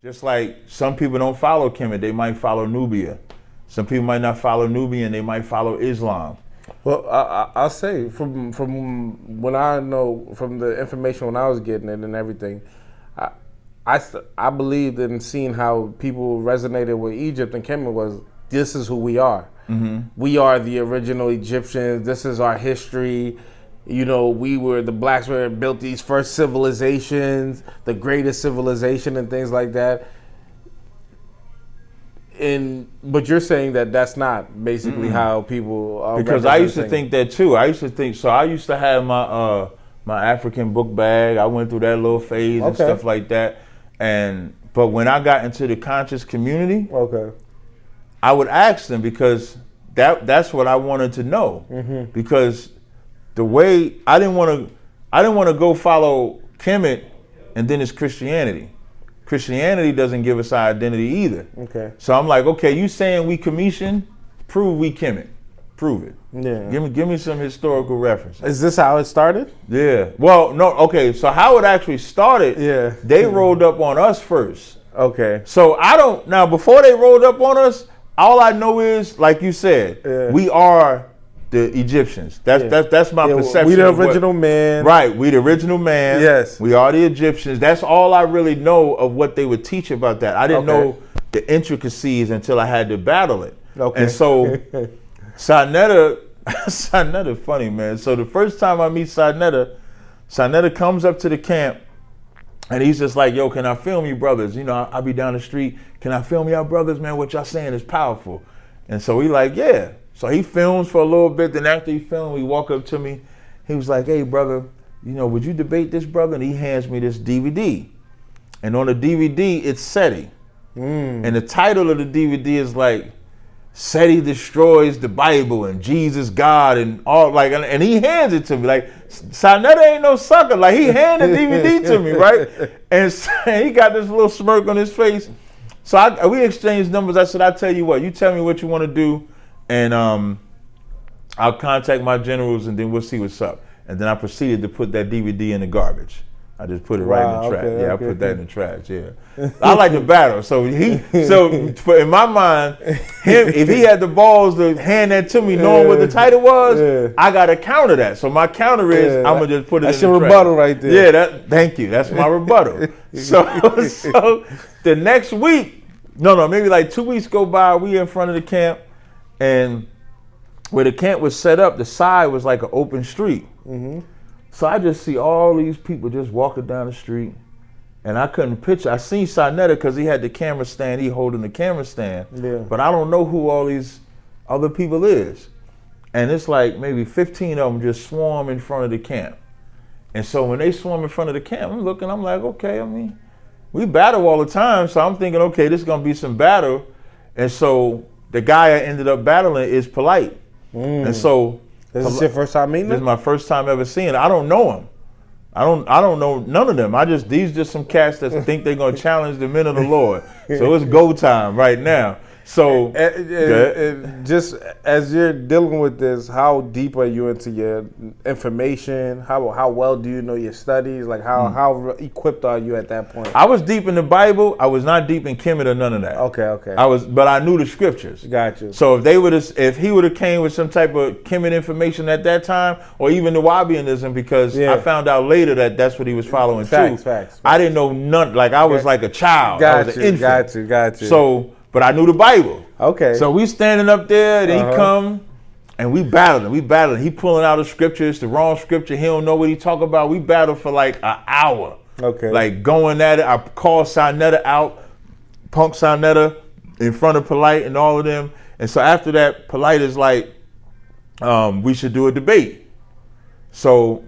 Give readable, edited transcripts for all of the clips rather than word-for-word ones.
Just like some people don't follow Kemet, they might follow Nubia. Some people might not follow Nubian, they might follow Islam. Well, I'll say from when I know, from the information when I was getting it and everything, I believed in seeing how people resonated with Egypt and Kemet was, this is who we are. Mm-hmm. We are the original Egyptians. This is our history. You know, we were the blacks who built these first civilizations, the greatest civilization and things like that. But you're saying that that's not basically how people are. Because I used to think that too. I used to have my my African book bag. I went through that little phase and stuff like that. But when I got into the conscious community, I would ask them, because that's what I wanted to know. Mm-hmm. Because the way I didn't want to go follow Kemet and then it's Christianity. Christianity doesn't give us our identity either. Okay. So I'm like, okay, you saying we Commission? Prove we Kemet. Prove it. Yeah. Give me some historical references. Is this how it started? Yeah. Well, no. Okay. So how it actually started? Yeah. They rolled up on us first. Okay. So now before they rolled up on us, all I know is, like you said, we are the Egyptians. That's my perception. We the original man. Right, we the original man. Yes. We are the Egyptians. That's all I really know of what they would teach about that. I didn't know the intricacies until I had to battle it. Okay. And so Sarnetta, funny, man. So the first time I meet Sarnetta comes up to the camp and he's just like, yo, can I film you brothers? You know, I'll be down the street. Can I film y'all brothers, man? What y'all saying is powerful. And so he like, yeah. So he films for a little bit. Then after he filmed, he walk up to me. He was like, hey, brother, you know, would you debate this, brother? And he hands me this DVD. And on the DVD, it's SETI. And the title of the DVD is like, SETI destroys the Bible and Jesus God and all, like, and he hands it to me. Like, Sarnetta ain't no sucker. Like, he handed the DVD to me, right? And he got this little smirk on his face. So we exchanged numbers. I said, I'll tell you what, you tell me what you want to do, and I'll contact my generals, and then we'll see what's up. And then I proceeded to put that DVD in the garbage. I just put it right in the trash. I put that in the trash. Yeah, I like the battle. So in my mind, if he had the balls to hand that to me, knowing what the title was, I got to counter that. So my counter is I'm gonna just put it in the trash. That's your rebuttal right there. Yeah, thank you. That's my rebuttal. So the next week, maybe like 2 weeks go by, we in front of the camp, and where the camp was set up, the side was like an open street. Mm-hmm. So I just see all these people just walking down the street, and I couldn't picture. I seen Sarnetta because he had the camera stand. He holding the camera stand, but I don't know who all these other people is. And it's like maybe 15 of them just swarm in front of the camp. And so when they swarm in front of the camp, I'm looking, I'm like, okay, I mean, we battle all the time. So I'm thinking, okay, this is gonna be some battle. And so the guy I ended up battling is Polight. And so this is your first time meeting him? This is my first time ever seeing him. I don't know him. I don't know none of them. These just some cats that think they're gonna challenge the men of the Lord. So it's go time right now. So just as you're dealing with this, how deep are you into your information? How well do you know your studies? Like how equipped are you at that point? I was deep in the Bible. I was not deep in Kemet or none of that. Okay. But I knew the scriptures. Gotcha. So if he would have came with some type of Kemet information at that time, or even the Wahabianism, because I found out later that that's what he was following too. Facts. I didn't know none. Like I was like a child. I was an infant. Got you. So. But I knew the Bible. Okay. So we standing up there, and he come, and we battling. He pulling out the scriptures, the wrong scripture. He don't know what he talk about. We battled for like an hour. Okay. Like going at it. I called Sarnetta out, punk Sarnetta in front of Polight and all of them. And so after that, Polight is like, we should do a debate. So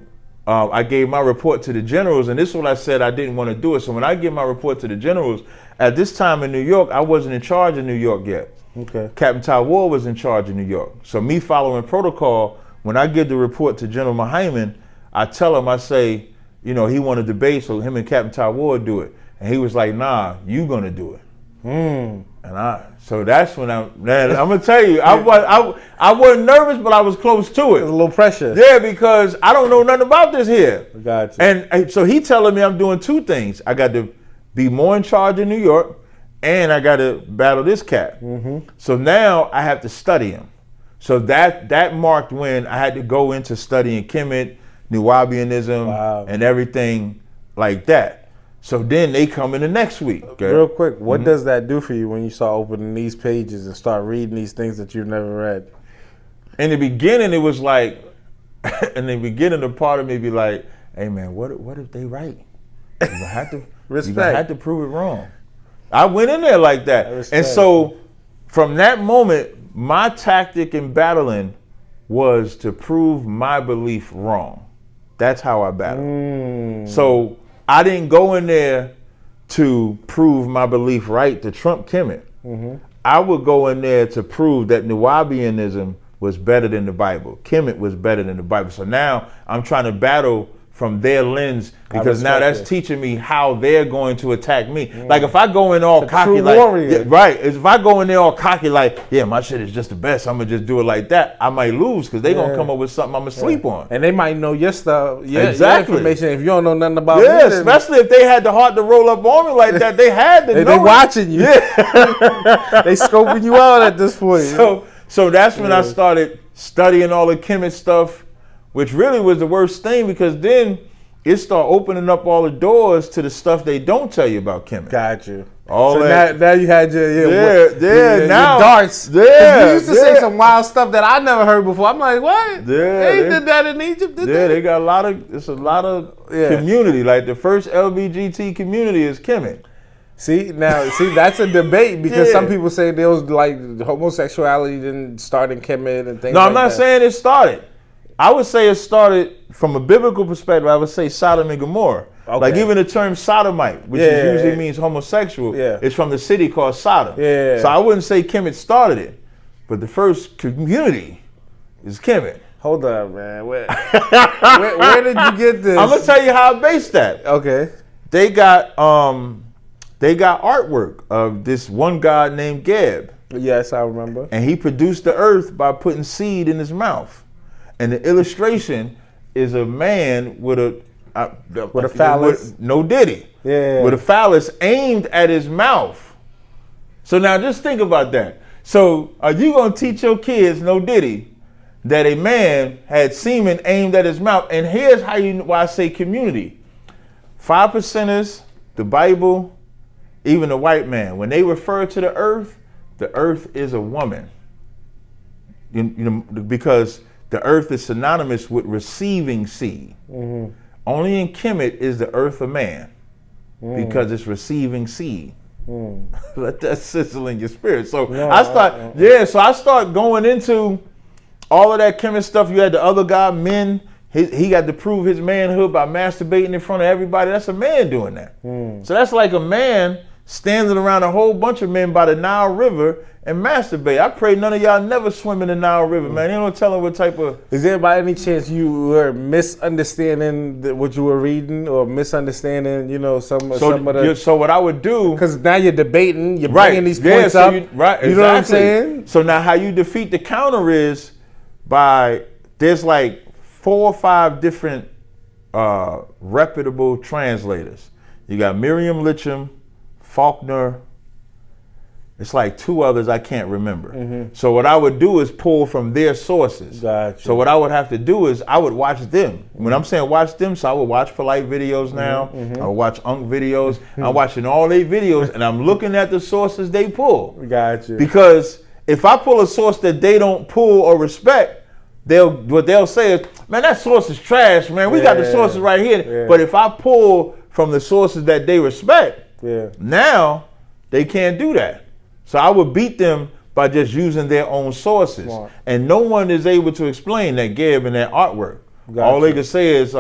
I gave my report to the generals, and this is what I said I didn't want to do it. So when I give my report to the generals, at this time in New York, I wasn't in charge of New York yet. Okay. Captain Tazaryach was in charge of New York. So me following protocol, when I give the report to General Muhammad, I tell him, I say, you know, he wanted to debate, so him and Captain Tazaryach do it. And he was like, nah, you gonna do it. So that's when I'm gonna tell you, I wasn't nervous, but I was close to it. There's a little pressure. Yeah, because I don't know nothing about this here. Gotcha. And so he telling me I'm doing two things. I got to be more in charge in New York, and I got to battle this cat. So now I have to study him. So that marked when I had to go into studying Kemet, Nuwaubianism, and everything like that. So then they come in the next week. Okay? Real quick, what does that do for you when you start opening these pages and start reading these things that you've never read? In the beginning, it was like, in the beginning, the part of me be like, hey man, what if they right? You're gonna have to, Respect. You're gonna have to prove it wrong. I went in there like that. Respect. And so from that moment, my tactic in battling was to prove my belief wrong. That's how I battled. So I didn't go in there to prove my belief right to trump Kemet. I would go in there to prove that Nuwaubianism was better than the Bible. Kemet was better than the Bible. So now I'm trying to battle from their lens, because now that's teaching me how they're going to attack me. Like if I go in all cocky, like if I go in there all cocky, like yeah, my shit is just the best, I'm gonna just do it like that, I might lose because they're gonna come up with something I'm gonna sleep on. And they might know your stuff, your exactly. information if you don't know nothing about me. Yeah, especially if they had the heart to roll up on me like that. They had to know. They watching you. They scoping you out at this point. So that's when I started studying all the Kemet stuff, which really was the worst thing, because then it started opening up all the doors to the stuff they don't tell you about Kemet. Got you. All so that. Now you had your now your darts. Yeah, you used to say some wild stuff that I never heard before. I'm like, what? They did that in Egypt, did they? They got it's a lot of community. Like the first LBGT community is Kemet. See, that's a debate, because some people say there was like homosexuality didn't start in Kemet and things like that. No, I'm not saying it started. I would say it started from a biblical perspective. I would say Sodom and Gomorrah. Okay. Like even the term sodomite, which usually means homosexual, it's from the city called Sodom. So I wouldn't say Kemet started it, but the first community is Kemet. Hold up, man. Where did you get this? I'm gonna tell you how I based that. Okay. They got artwork of this one guy named Geb. Yes, I remember. And he produced the earth by putting seed in his mouth. And the illustration is a man with a phallus. No diddy. Yeah. With a phallus aimed at his mouth. So now just think about that. So are you gonna teach your kids, no diddy, that a man had semen aimed at his mouth? And here's why I say community. 5%ers, the Bible, even the white man, when they refer to the earth is a woman. You know, because the earth is synonymous with receiving seed. Only in Kemet is the earth a man, because it's receiving seed. Let that sizzle in your spirit. So I start going into all of that Kemet stuff. You had the other guy, men. He got to prove his manhood by masturbating in front of everybody. That's a man doing that. So that's like a man standing around a whole bunch of men by the Nile River and masturbate. I pray none of y'all never swim in the Nile River, man. You don't tell them what type of... Is there by any chance you were misunderstanding what you were reading, or misunderstanding, some of the... So what I would do... Because now you're debating, you're bringing these points up. You know what I'm saying? So now how you defeat the counter is there's like 4 or 5 different reputable translators. You got Miriam Litcham, Faulkner, it's like 2 others I can't remember. So what I would do is pull from their sources. Gotcha. So what I would have to do is I would watch them. When I'm saying watch them, so I would watch Polight videos now. I would watch Unk videos. I'm watching all their videos, and I'm looking at the sources they pull. Gotcha. Because if I pull a source that they don't pull or respect, what they'll say is, man, that source is trash, man. We got the sources right here. But if I pull from the sources that they respect, now they can't do that. So I would beat them by just using their own sources. Smart. And no one is able to explain that Geb and that artwork. Gotcha. All they can say is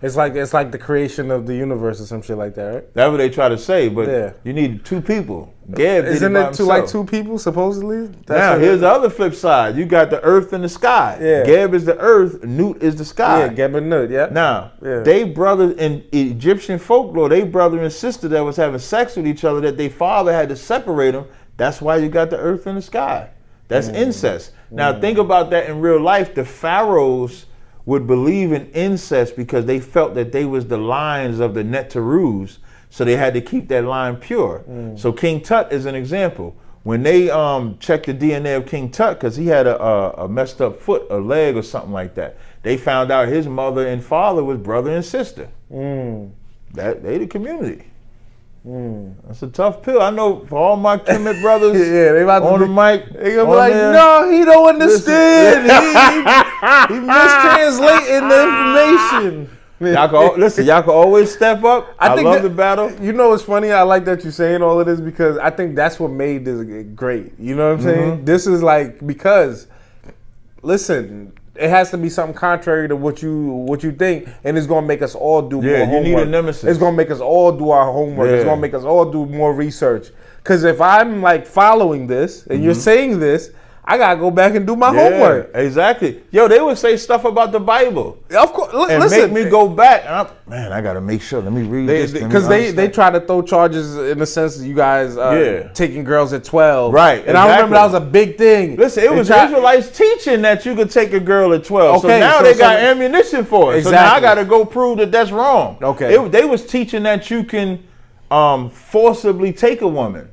it's like the creation of the universe or some shit like that, right? That's what they try to say, but you need 2 people. Geb isn't it like 2 people suppostly? Now here's the other flip side. You got the earth and the sky. Geb is the earth, Nut is the sky. Geb and Nut, Now they brothers in Egyptian folklore, they brother and sister that was having sex with each other, that their father had to separate them. That's why you got the earth and the sky. That's incest. Now think about that in real life. The pharaohs would believe in incest because they felt that they was the lines of the Netarus. So they had to keep that line pure. So King Tut is an example. When they checked the DNA of King Tut, because he had a messed up foot, a leg or something like that, they found out his mother and father was brother and sister. That they the community. That's a tough pill. I know for all my Kemet brothers they about on to the mic. They gonna be like, no, he don't understand. He mistranslating the information. Y'all can always step up. I love the battle. You know what's funny? I like that you're saying all of this because I think that's what made this great. You know what I'm saying? This is like, because, listen, it has to be something contrary to what you think, and it's gonna make us all do more homework. You need a nemesis. It's gonna make us all do our homework. Yeah. It's gonna make us all do more research. Because if I'm like following this and you're saying this, I gotta go back and do my homework. Exactly. Yo, they would say stuff about the Bible. Of course, and listen, make me go back. And I gotta make sure. Let me read this. Because they try to throw charges in the sense that you guys taking girls at 12. Right. And I remember that was a big thing. Listen, it was Israelites teaching that you could take a girl at 12. Okay, so now they got ammunition for it. Exactly. So now I gotta go prove that that's wrong. Okay. They was teaching that you can forcibly take a woman.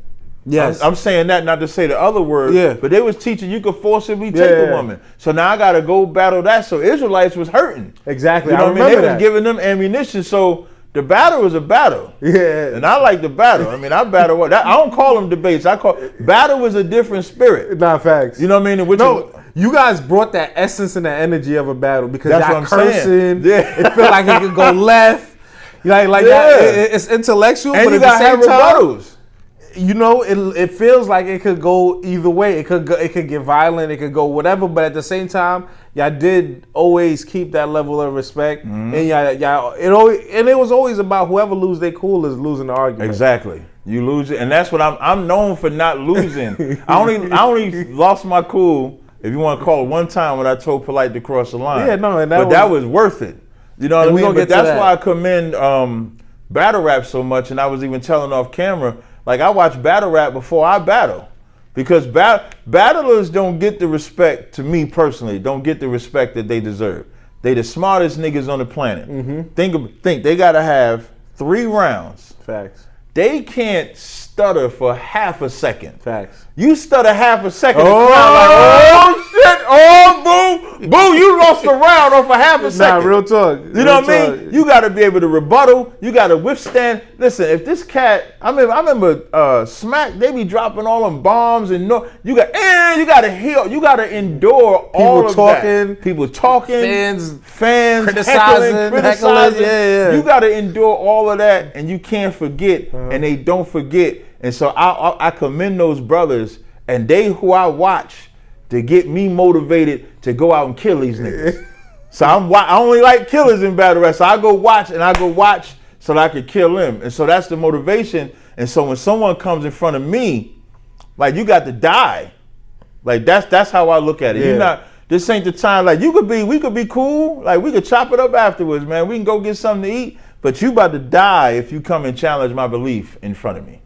Yes. I'm saying that not to say the other word, but they was teaching you could forcibly take a woman. So now I got to go battle that. So Israelites was hurting. Exactly. You know I remember They that. was giving them ammunition. So the battle was a battle. Yeah. And I like the battle. I mean, I battle. I don't call them debates. I call battle is a different spirit. Not facts. You know what I mean? You guys brought that essence and that energy of a battle because That's y'all what I'm saying. cursing. It feel like it could go left. Like it's intellectual, and but you at the same time, rebuttals. You know, it feels like it could go either way. It could get violent. It could go whatever. But at the same time, y'all did always keep that level of respect, and it was always about whoever lose their cool is losing the argument. Exactly. You lose it, and that's what I'm known for, not losing. I only lost my cool, if you want to call it, one time when I told Polight to cross the line. Yeah, no, and that was worth it. You know what I mean? But that's why I commend battle rap so much, and I was even telling off camera. Like, I watch battle rap before I battle, because battlers don't get the respect, to me personally, don't get the respect that they deserve. They the smartest niggas on the planet. Think they gotta have 3 rounds. Facts. They can't stutter for half a second. Facts. You stutter half a second. Oh shit! Oh boo! You lost a round off a half a second. Nah, real talk. You know what I mean? You got to be able to rebuttal. You got to withstand. Listen, if this cat, I remember Smack. They be dropping all them bombs and you got to heal. You got to endure all of that. People talking, fans, criticizing. Yeah. You got to endure all of that, and you can't forget, and they don't forget. And so I commend those brothers, and they who I watch to get me motivated to go out and kill these niggas. So I only like killers in battle rap. So I go watch so that I can kill them. And so that's the motivation. And so when someone comes in front of me, like, you got to die. Like, that's how I look at it. Yeah. This ain't the time. Like, we could be cool. Like, we could chop it up afterwards, man. We can go get something to eat. But you about to die if you come and challenge my belief in front of me.